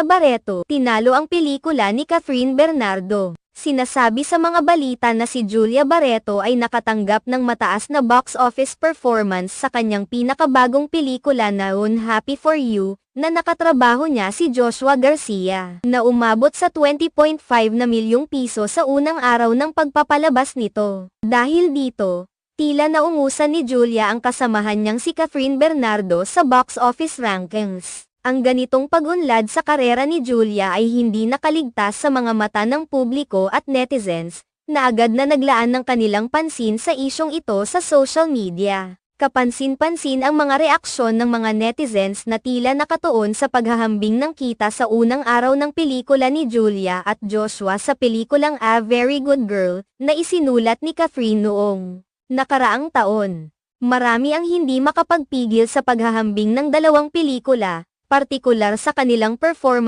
Barreto, tinalo ang pelikula ni Catherine Bernardo. Sinasabi sa mga balita na si Julia Barreto ay nakatanggap ng mataas na box office performance sa kanyang pinakabagong pelikula na Happy for You, na nakatrabaho niya si Joshua Garcia, na umabot sa 20.5 na milyong piso sa unang araw ng pagpapalabas nito. Dahil dito, tila naungusan ni Julia ang kasamahan niyang si Catherine Bernardo sa box office rankings. Ang ganitong pag-unlad sa karera ni Julia ay hindi nakaligtas sa mga mata ng publiko at netizens, na agad na naglaan ng kanilang pansin sa isyong ito sa social media. Kapansin-pansin ang mga reaksyon ng mga netizens na tila nakatuon sa paghahambing ng kita sa unang araw ng pelikula ni Julia at Joshua sa pelikulang A Very Good Girl, na isinulat ni Catherine noong nakaraang taon. Marami ang hindi makapagpigil sa paghahambing ng dalawang pelikula, partikular sa kanilang performance